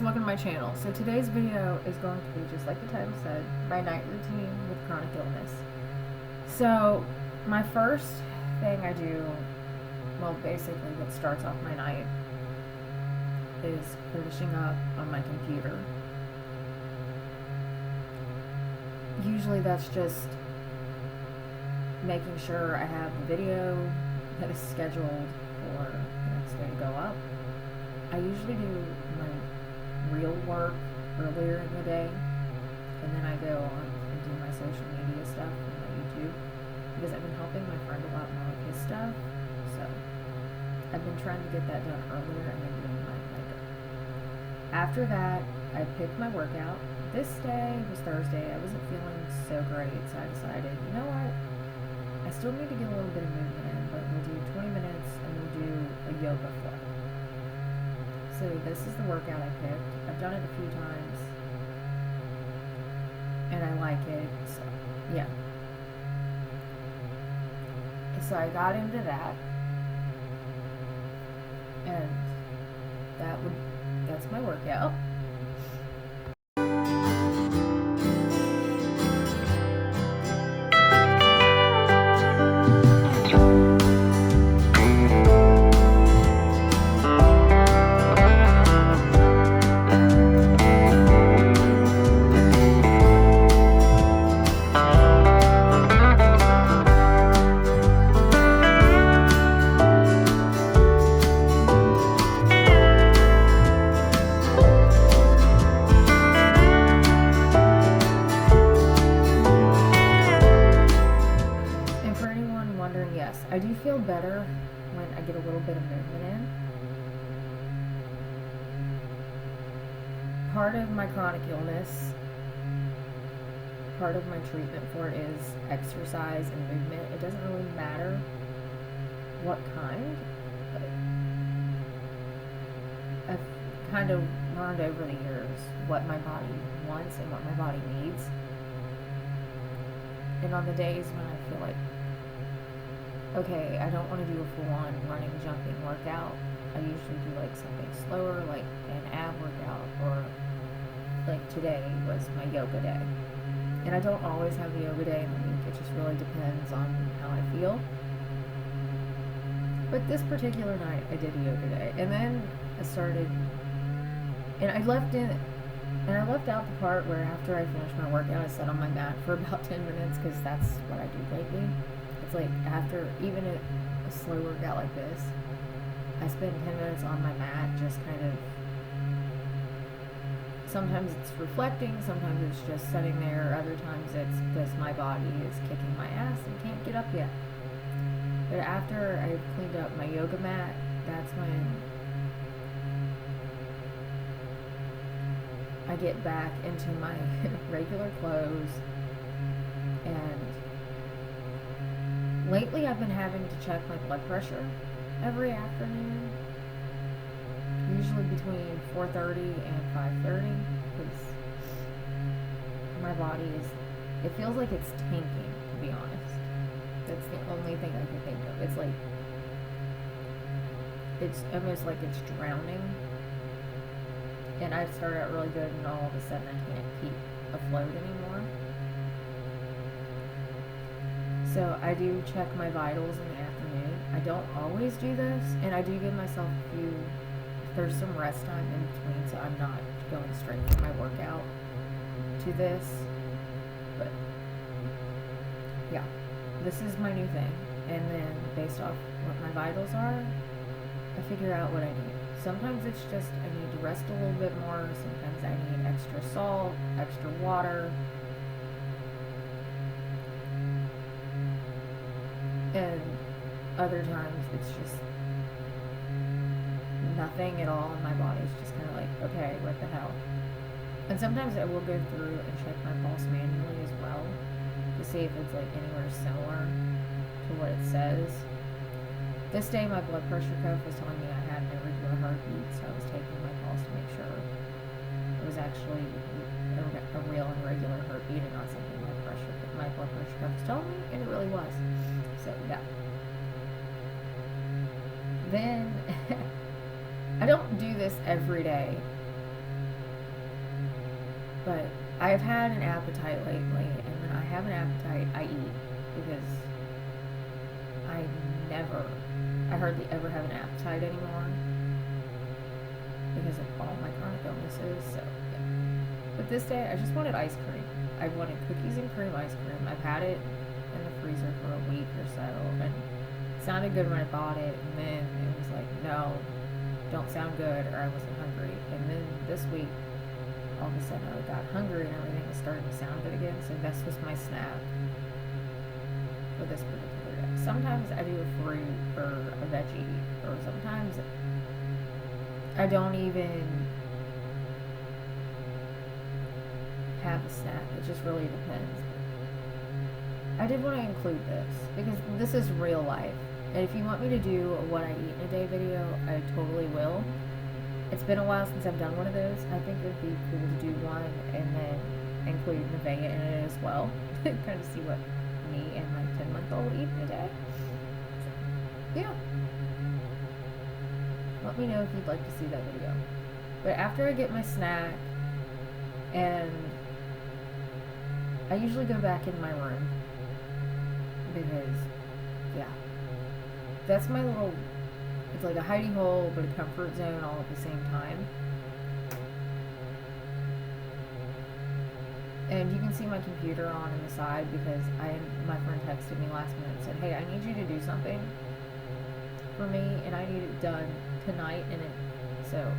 welcome to my channel. So today's video is going to be, just like the title said, my night routine with chronic illness. So my first thing I do, well, basically what starts off my night, is finishing up on my computer. Usually that's just making sure I have the video that is scheduled for the next day to go up. I usually do my real work earlier in the day, and then I go on and do my social media stuff and my YouTube, because I've been helping my friend a lot more with his stuff, so I've been trying to get that done earlier and then doing mine later. After that, I picked my workout. This day was Thursday. I wasn't feeling so great, so I decided, you know what, I still need to get a little bit of movement in, but we'll do 20 minutes and we'll do a yoga flow. So this is the workout I picked. I've done it a few times, and I like it, so yeah. So I got into that, and that's my workout. Yes, I do feel better when I get a little bit of movement in. Part of my chronic illness, part of my treatment for it is exercise and movement. It doesn't really matter what kind, but I've kind of learned over the years what my body wants and what my body needs. And on the days when I feel like, okay, I don't want to do a full-on running, jumping workout, I usually do like something slower, like an ab workout, or like today was my yoga day. And I don't always have the yoga day in the week, it just really depends on how I feel. But this particular night, I did a yoga day, and then I started, and I left out the part where after I finished my workout, I sat on my mat for about 10 minutes, because that's what I do lately. It's like after even a slow workout like this, I spend 10 minutes on my mat just kind of, sometimes it's reflecting, sometimes it's just sitting there, other times it's because my body is kicking my ass and can't get up yet. But after I've cleaned up my yoga mat, that's when I get back into my regular clothes. And lately I've been having to check my blood pressure every afternoon, usually between 4:30 and 5:30, because my body it feels like it's tanking, to be honest. That's the only thing I can think of. It's like, it's almost like it's drowning, and I started out really good, and all of a sudden I can't keep afloat anymore. So I do check my vitals in the afternoon. I don't always do this, and I do give myself there's some rest time in between, so I'm not going straight from my workout to this. But yeah, this is my new thing. And then based off what my vitals are, I figure out what I need. Sometimes it's just I need to rest a little bit more. Sometimes I need extra salt, extra water. And other times it's just nothing at all, and my body's just kind of like, okay, what the hell. And sometimes I will go through and check my pulse manually as well to see if it's like anywhere similar to what it says. This day my blood pressure cuff was telling me I had an irregular heartbeat, so I was taking my pulse to make sure it was actually a real and regular heartbeat and not something my blood pressure cuff was telling me, and it really was. So yeah. Then I don't do this every day, But I've had an appetite lately, and when I have an appetite, I eat because I hardly ever have an appetite anymore because of all my chronic illnesses. So yeah. But this day, I just wanted ice cream. I wanted cookies and cream ice cream. I've had it in the freezer for a week or so, and it sounded good when I bought it, and then it was like, no, don't sound good, or I wasn't hungry. And then this week, all of a sudden I got hungry and everything was starting to sound good again, so this was my snack for this particular day. Sometimes I do a fruit or a veggie, or sometimes I don't even have a snack. It just really depends. I did want to include this because this is real life. And if you want me to do a what I eat in a day video, I totally will. It's been a while since I've done one of those. I think it would be cool to do one and then include Nevaeh in it as well. Kind of see what me and my 10-month-old eat in a day. So, yeah. Let me know if you'd like to see that video. But after I get my snack, and I usually go back in my room because, yeah, that's my little, it's like a hidey hole but a comfort zone all at the same time. And you can see my computer on the side because my friend texted me last minute and said, hey, I need you to do something for me and I need it done tonight. And so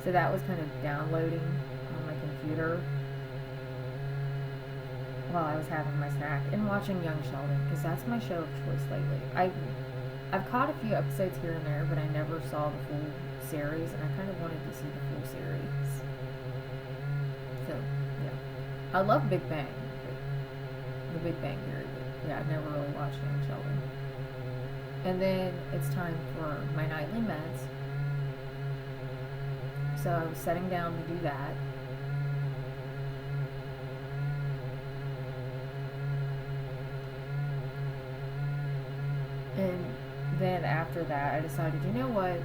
that was kind of downloading on my computer while I was having my snack and watching Young Sheldon, because that's my show of choice lately. I've caught a few episodes here and there, but I never saw the full series, and I kind of wanted to see the full series. So, yeah. I love Big Bang, the Big Bang Theory, but yeah, I've never really watched Young Sheldon. And then it's time for my nightly meds. So I was setting down to do that. And then after that, I decided, you know what?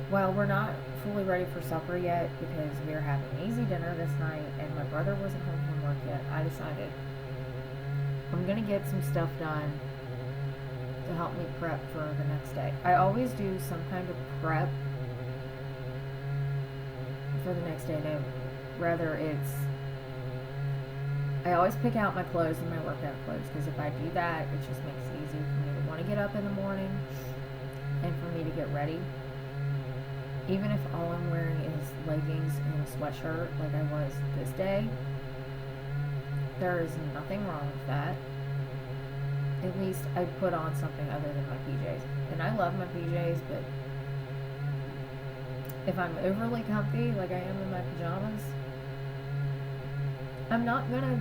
Well, we're not fully ready for supper yet because we were having an easy dinner this night and my brother wasn't home from work yet. I decided I'm going to get some stuff done to help me prep for the next day. I always do some kind of prep for the next day. No, rather I always pick out my clothes and my workout clothes, because if I do that, it just makes it easy for me to want to get up in the morning and for me to get ready. Even if all I'm wearing is leggings and a sweatshirt like I was this day, there is nothing wrong with that. At least I put on something other than my PJs. And I love my PJs, but if I'm overly comfy like I am in my pajamas, I'm not gonna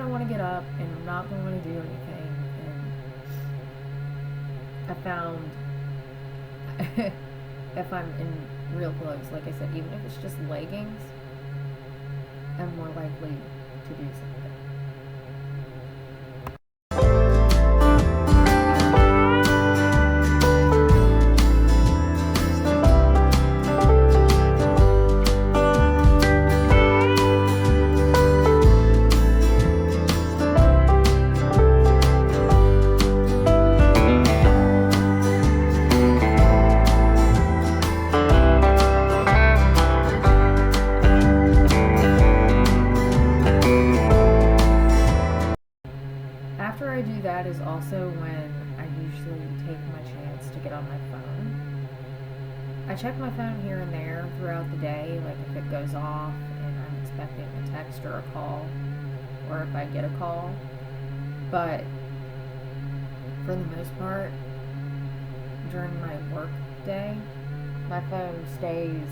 want to get up, and I'm not gonna want to do anything. And I found if I'm in real clothes, like I said, even if it's just leggings, I'm more likely to do something. After I do that is also when I usually take my chance to get on my phone. I check my phone here and there throughout the day, like if it goes off and I'm expecting a text or a call, or if I get a call. But for the most part, during my work day, my phone stays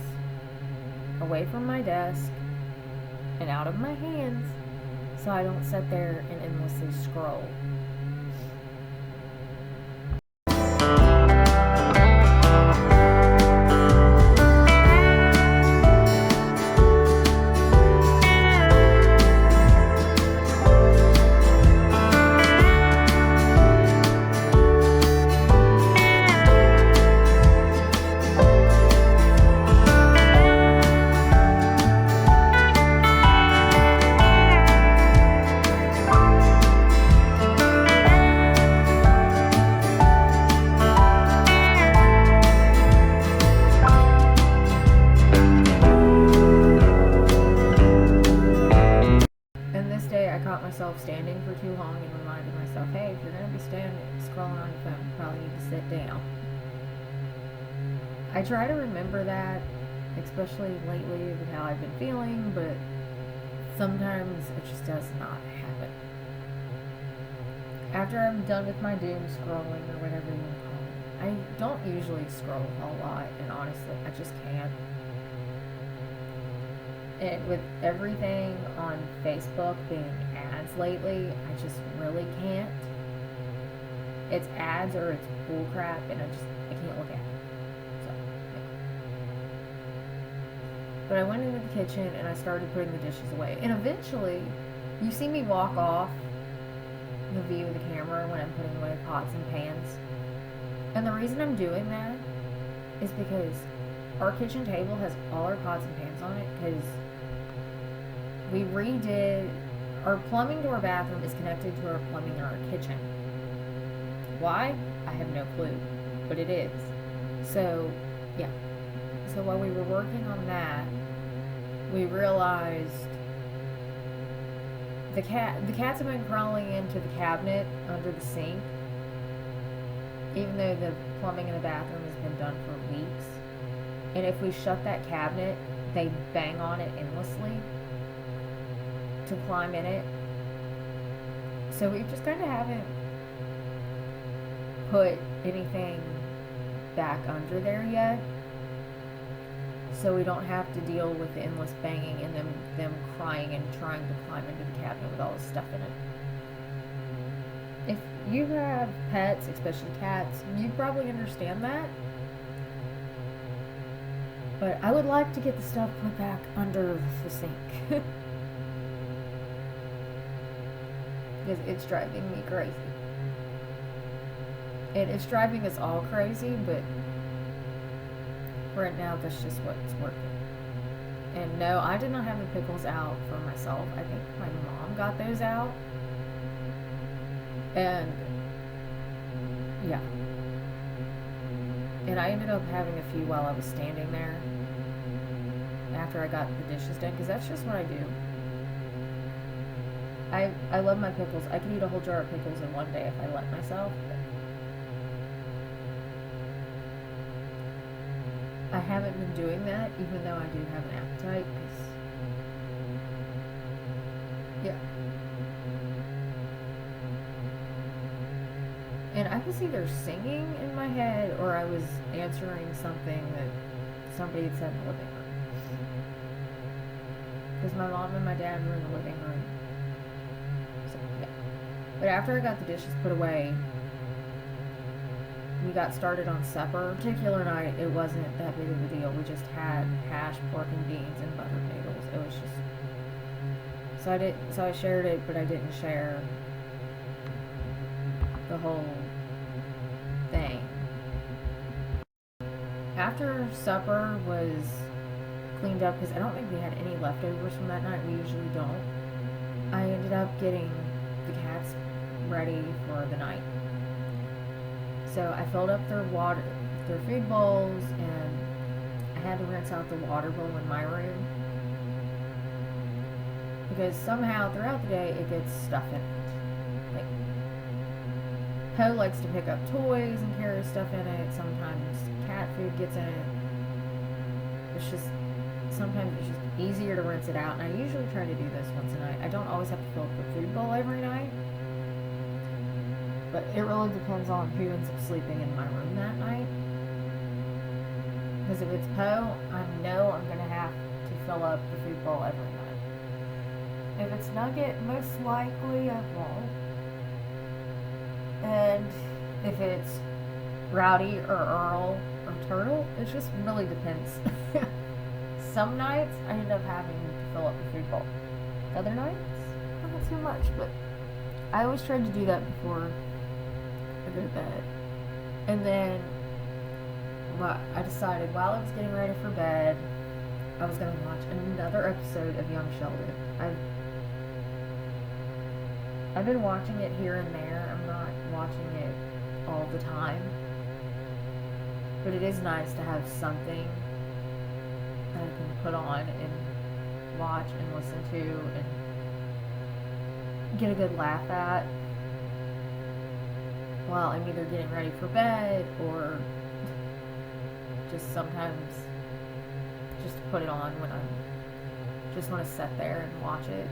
away from my desk and out of my hands, so I don't sit there and endlessly scroll. myself standing for too long and reminded myself, hey, if you're going to be standing scrolling on your phone, you probably need to sit down. I try to remember that, especially lately with how I've been feeling, but sometimes it just does not happen. After I'm done with my doom scrolling or whatever you want to call it, I don't usually scroll a lot, and honestly, I just can't. And with everything on Facebook being ads lately, I just really can't. It's ads or it's bullcrap, and I can't look at it. So, yeah. But I went into the kitchen and I started putting the dishes away. And eventually, you see me walk off the view of the camera when I'm putting away pots and pans. And the reason I'm doing that is because our kitchen table has all our pots and pans on it, because we redid our plumbing to our bathroom is connected to our plumbing in our kitchen. Why? I have no clue, but it is. So, yeah. So while we were working on that, we realized the cats have been crawling into the cabinet under the sink, even though the plumbing in the bathroom has been done for weeks. And if we shut that cabinet, they bang on it endlessly to climb in it. So we just kind of haven't put anything back under there yet, so we don't have to deal with the endless banging and them crying and trying to climb into the cabinet with all this stuff in it. If you have pets, especially cats, you probably understand that. But I would like to get the stuff put back under the sink. Because it's driving me crazy. And it's driving us all crazy, but right now that's just what's working. And no, I did not have the pickles out for myself. I think my mom got those out. And yeah. And I ended up having a few while I was standing there after I got the dishes done, because that's just what I do. I love my pickles. I could eat a whole jar of pickles in one day if I let myself. I haven't been doing that, even though I do have an appetite. Yeah. And I was either singing in my head or I was answering something that somebody had said in the living room. Because my mom and my dad were in the living room. So, yeah. But after I got the dishes put away, we got started on supper. Particular night, it wasn't that big of a deal. We just had hash, pork and beans, and buttered noodles. It was just... So I shared it, but I didn't share the whole thing. After supper was cleaned up, because I don't think we had any leftovers from that night. We usually don't. I ended up getting the cats ready for the night. So I filled up their food bowls, and I had to rinse out the water bowl in my room, because somehow throughout the day it gets stuff in it. Like, Poe likes to pick up toys and carry stuff in it. Sometimes cat food gets in it. Sometimes it's just easier to rinse it out, and I usually try to do this once a night. I don't always have to fill up the food bowl every night, but it really depends on who ends up sleeping in my room that night. Because if it's Poe, I know I'm going to have to fill up the food bowl every night. If it's Nugget, most likely I won't. And if it's Rowdy or Earl or Turtle, it just really depends. Some nights I end up having to fill up the food bowl. Other nights, not too much, but I always try to do that before I go to bed. And then I decided while I was getting ready for bed, I was going to watch another episode of Young Sheldon. I've been watching it here and there. I'm not watching it all the time. But it is nice to have something that I can put on and watch and listen to. And get a good laugh at while I'm either getting ready for bed or just sometimes just put it on when I just want to sit there and watch it.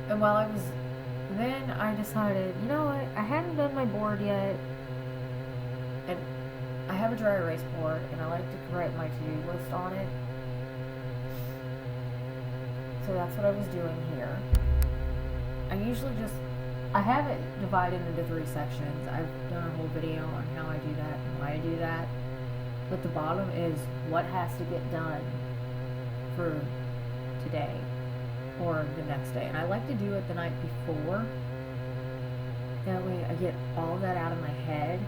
And while I was then, I decided, you know what, I hadn't done my board yet, and I have a dry erase board, and I like to write my to-do list on it. So that's what I was doing here. I usually I have it divided into 3 sections. I've done a whole video on how I do that and why I do that. But the bottom is what has to get done for today or the next day. And I like to do it the night before. That way I get all of that out of my head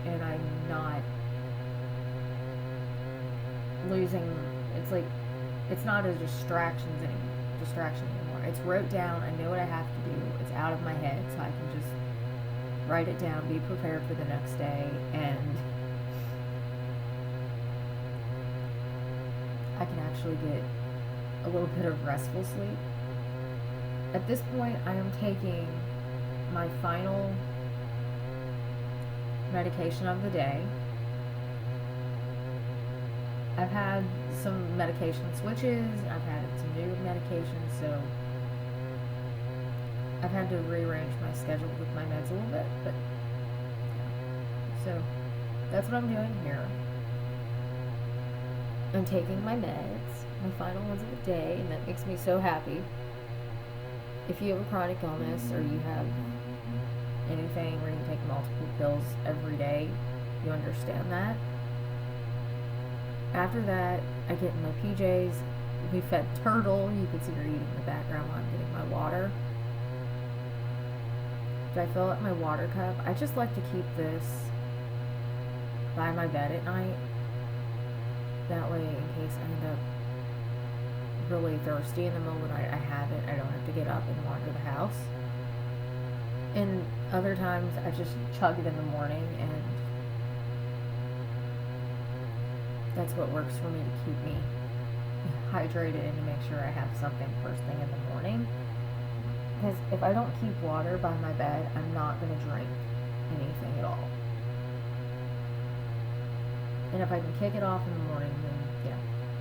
and I'm not losing, it's not a distraction anymore. It's wrote down, I know what I have to do, it's out of my head, so I can just write it down, be prepared for the next day, and I can actually get a little bit of restful sleep. At this point, I am taking my final medication of the day. I've had some medication switches, I've had some new medications, so I've had to rearrange my schedule with my meds a little bit, but so that's what I'm doing here. I'm taking my meds, my final ones of the day, and that makes me so happy. If you have a chronic illness or you have anything where you take multiple pills every day, you understand that. After that, I get in my PJs. We fed Turtle. You can see her eating in the background while I'm getting my water. I fill up my water cup. I just like to keep this by my bed at night. That way, in case I end up really thirsty in the middle of the night, I have it. I don't have to get up and wander the house. And other times, I just chug it in the morning, and that's what works for me to keep me hydrated and to make sure I have something first thing in the morning. Because if I don't keep water by my bed, I'm not going to drink anything at all. And if I can kick it off in the morning, then yeah.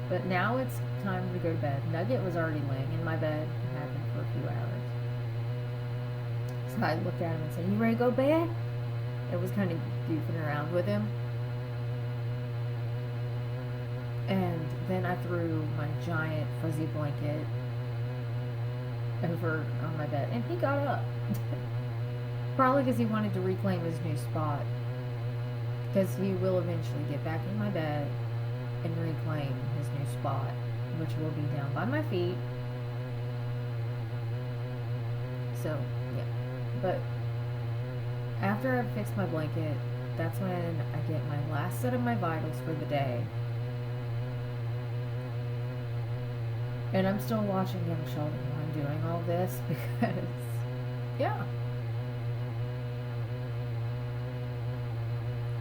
But now it's time to go to bed. Nugget was already laying in my bed and had been for a few hours. So I looked at him and said, "You ready to go to bed?" It was kind of goofing around with him. And then I threw my giant fuzzy blanket over on my bed, and he got up. Probably because he wanted to reclaim his new spot. Because he will eventually get back in my bed and reclaim his new spot, which will be down by my feet. So, yeah. But after I've fixed my blanket, that's when I get my last set of my vitals for the day. And I'm still watching Young Sheldon while I'm doing all this because, yeah.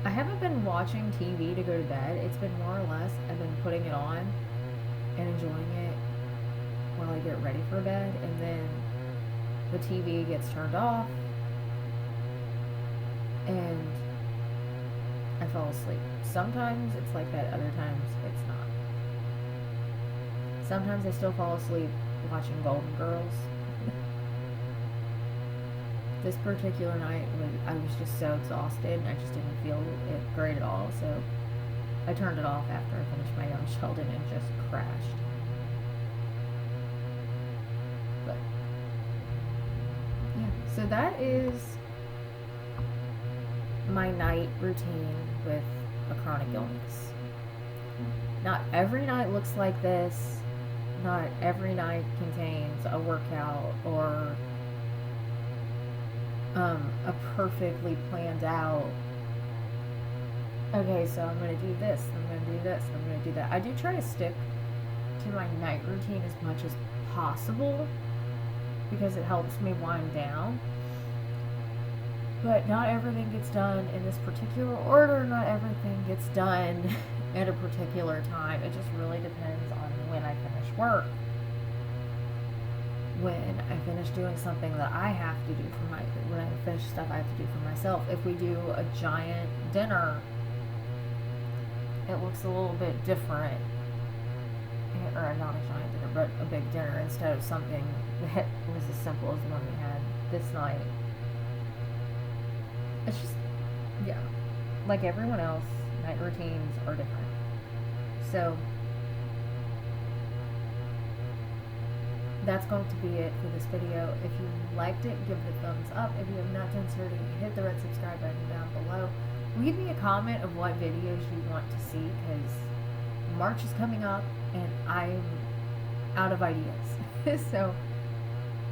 I haven't been watching TV to go to bed. It's been more or less, I've been putting it on and enjoying it while I get ready for bed. And then the TV gets turned off and I fall asleep. Sometimes it's like that, other times it's not. Sometimes I still fall asleep watching Golden Girls. This particular night, I was just so exhausted and I just didn't feel it great at all. So I turned it off after I finished my Young Sheldon and just crashed. But yeah, so that is my night routine with a chronic illness. Not every night looks like this. Not every night contains a workout or a perfectly planned out, okay, so I'm going to do this, I'm going to do this, I'm going to do that. I do try to stick to my night routine as much as possible because it helps me wind down. But not everything gets done in this particular order, not everything gets done at a particular time. It just really depends on when I finish work. when I finish doing something that I have to do for when I finish stuff I have to do for myself. If we do a giant dinner, it looks a little bit different, or not a giant dinner, but a big dinner instead of something that was as simple as the one we had this night. It's just, yeah, like everyone else, night routines are different. So that's going to be it for this video. If you liked it, give it a thumbs up. If you have not done so, hit the red subscribe button down below. Leave me a comment of what videos you want to see, because March is coming up and I'm out of ideas. So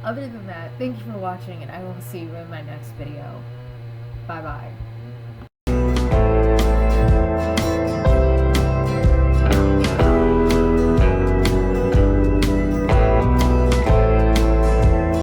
other than that, thank you for watching, and I will see you in my next video. Bye bye.